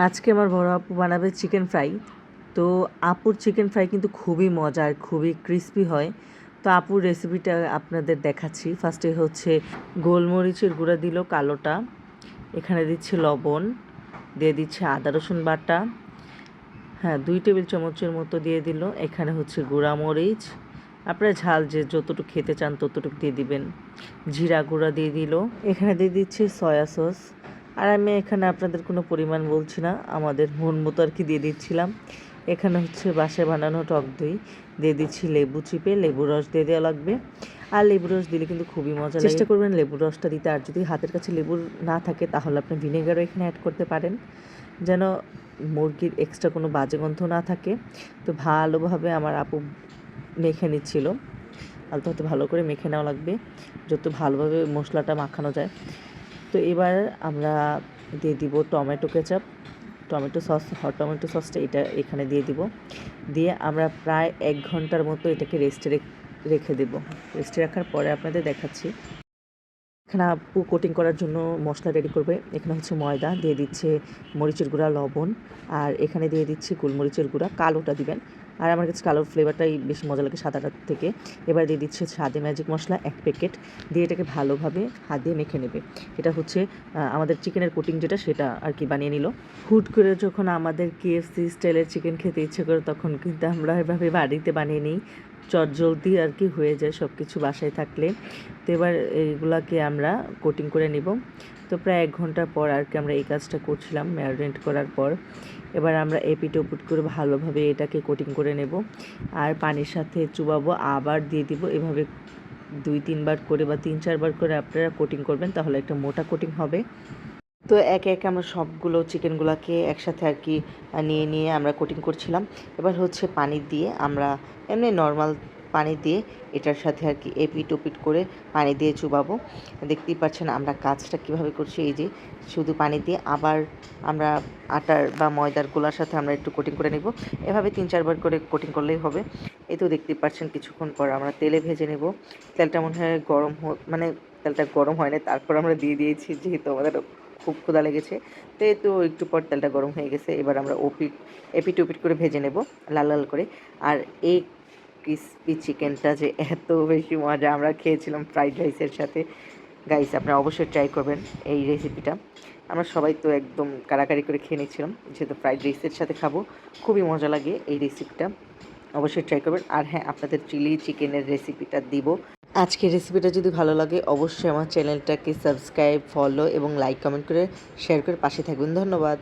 আজকে আমার বড় আপু বানাবে চিকেন ফ্রাই। তো আপুর চিকেন ফ্রাই কিন্তু খুবই মজার, খুবই ক্রিস্পি হয়। তো আপুর রেসিপিটা আপনাদের দেখাচ্ছি। ফার্স্টে হচ্ছে গোলমরিচের গুঁড়া দিল কালোটা, এখানে দিচ্ছে লবণ, দিয়ে দিচ্ছে আদা রসুন বাটা, হ্যাঁ 2 টেবিল চামচের মতো দিয়ে দিল। এখানে হচ্ছে গুঁড়া মরিচ, আপনারা ঝাল যে যতটুকু খেতে চান ততটুকু দিয়ে দিবেন। জিরা গুঁড়া দিয়ে দিল, এখানে দিয়ে দিচ্ছে সয়া সস। আর আমি এখানে আপনাদের কোনো পরিমাণ বলছি না, আমাদের মন মতো আর কি দিয়ে দিচ্ছিলাম। এখানে হচ্ছে বাসায় বানানো টক দই দিয়ে দিচ্ছি, লেবু চিপে লেবুর রস দিয়ে দেওয়া লাগবে। আর লেবুর রস দিলে কিন্তু খুবই মজা লাগে, চেষ্টা করবেন লেবুর রসটা দিতে। আর যদি হাতের কাছে লেবুর না থাকে তাহলে আপনি ভিনেগারও এখানে অ্যাড করতে পারেন, যেন মুরগির এক্সট্রা কোনো বাজে গন্ধ না থাকে। তো ভালোভাবে আমার আপু মেখে নিচ্ছিল, আলতো হাতে ভালো করে মেখে নেওয়া লাগবে যত ভালোভাবে মশলাটা মাখানো যায়। তো এবার আমরা দিয়ে দিব tomato ketchup, tomato sauce, hot tomato সসটা এটা এখানে দিয়ে দিব। দিয়ে আমরা প্রায় 1 ঘন্টার মতো এটাকে রেস্টে রেখে দেব। রেস্টে রাখার পরে আপনাদের দেখাচ্ছি। এখানে আপু কোটিং করার জন্য মশলা রেডি করবে। এখানে হচ্ছে ময়দা, দিয়ে দিচ্ছে মরিচের গুঁড়া, লবণ, আর এখানে দিয়ে দিচ্ছি গোলমরিচের গুঁড়া, কালোটা দিবেন। আর আমার কাছে কালোর ফ্লেভারটাই বেশি মজা লাগে সাদাটার থেকে। এবার দিয়ে দিচ্ছে স্বাদে ম্যাজিক মশলা 1 প্যাকেট, দিয়ে এটাকে ভালোভাবে হাত দিয়ে মেখে নেবে। এটা হচ্ছে আমাদের চিকেনের কোটিং যেটা সেটা আর কি বানিয়ে নিল। হুট করে যখন আমাদের KFC স্টাইলের চিকেন খেতে ইচ্ছে করে তখন কিন্তু আমরা এভাবে বাড়িতে বানিয়ে নিই, চটজলদি আর কি হয়ে যায় সব কিছু বাসায় থাকলে। তো এবার এইগুলাকে আমরা কোটিং করে নিব। তো প্রায় 1 ঘন্টা পর আর কি আমরা এই কাজটা করছিলাম ম্যারিনেট করার পর। এবার আমরা এপিট ওপিট করে ভালোভাবে এটাকে কোটিং করে নেব, আর পানির সাথে চুবাবো, আবার দিয়ে দিব। এভাবে 2-3 বার করে বা 3-4 বার করে আপনারা কোটিং করবেন, তাহলে একটা মোটা কোটিং হবে। তো একে একে আমরা সবগুলো চিকেনগুলোকে একসাথে আর কি নিয়ে নিয়ে আমরা কোটিং করছিলাম। এবার হচ্ছে পানি দিয়ে আমরা এমনি নর্মাল পানি দিয়ে এটার সাথে আর কি এপিট ওপিট করে পানি দিয়ে চুবাবো। দেখতেই পাচ্ছেন আমরা কাজটা কিভাবে করছি, এই যে শুধু পানি দিয়ে আবার আমরা আটার বা ময়দার গোলার সাথে আমরা একটু কোটিং করে নেব। এভাবে 3-4 বার করে কোটিং করলেই হবে। এই তো দেখতেই পাচ্ছেন কিছুক্ষণ পর আমরা তেলে ভেজে নেব। তেলটা মনে হয় গরম মানে তেলটা গরম হয় না, তারপর আমরা দিয়ে দিয়েছি যেহেতু আমাদের খুব ক্ষুধা লেগেছে। তো এই তো একটু পর তেলটা গরম হয়ে গেছে। এবার আমরা এপিট ওপিট করে ভেজে নেব লাল লাল করে। আর এই ক্রিসপি চিকেনটা যে এত বেশি মজা, আমরা খেয়েছিলাম ফ্রাইড রাইসের সাথে। গাইস আপনারা অবশ্যই ট্রাই করবেন এই রেসিপিটা। আমরা সবাই তো একদম কাড়াকাড়ি করে খেয়ে নিচ্ছিলাম, যেহেতু ফ্রাইড রাইসের সাথে খাবো। খুবই মজা লাগে এই রেসিপিটা, অবশ্যই ট্রাই করবেন। আর হ্যাঁ, আপনাদের চিলি চিকেনের রেসিপিটা দিব। আজকের রেসিপিটা যদি ভালো লাগে অবশ্যই আমার চ্যানেলটাকে সাবস্ক্রাইব, ফলো এবং লাইক, কমেন্ট করে শেয়ার করে পাশে থাকবেন। ধন্যবাদ।